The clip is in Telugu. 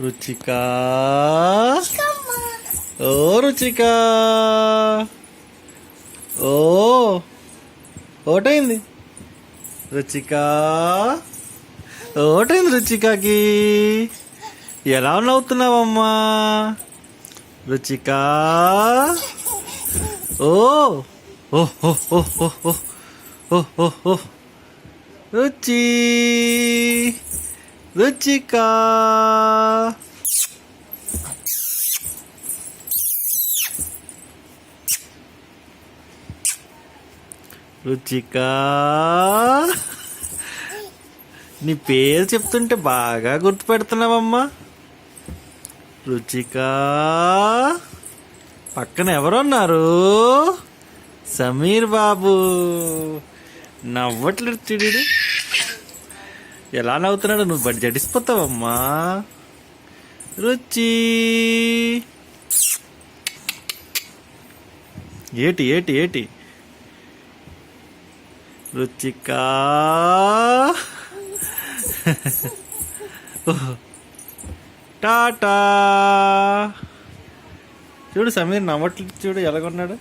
రుచికా ఓ రుచికా ఓ ఓటైంది రుచికా ఓటైంది రుచికాకి. ఎలా నవ్వుతున్నావమ్మా రుచికా? ఓ ఓహో ఓహో ఓహో రుచి రుచికా రుచికా నీ పేరు చెప్తుంటే బాగా గుర్తుపెడుతున్నావమ్మా రుచికా. పక్కన ఎవరున్నారు? సమీర్ బాబు. నవ్వట్లేదు చిడు. ఎలా నవ్వుతున్నాడు? నువ్వు బడి జడిసిపోతావమ్మా రుచి. ఏటి ఏటి ఏటి రుచికా. టాటా. చూడు సమీర్ నవ్వట్లేదు, చూడు ఎలాగొన్నాడు.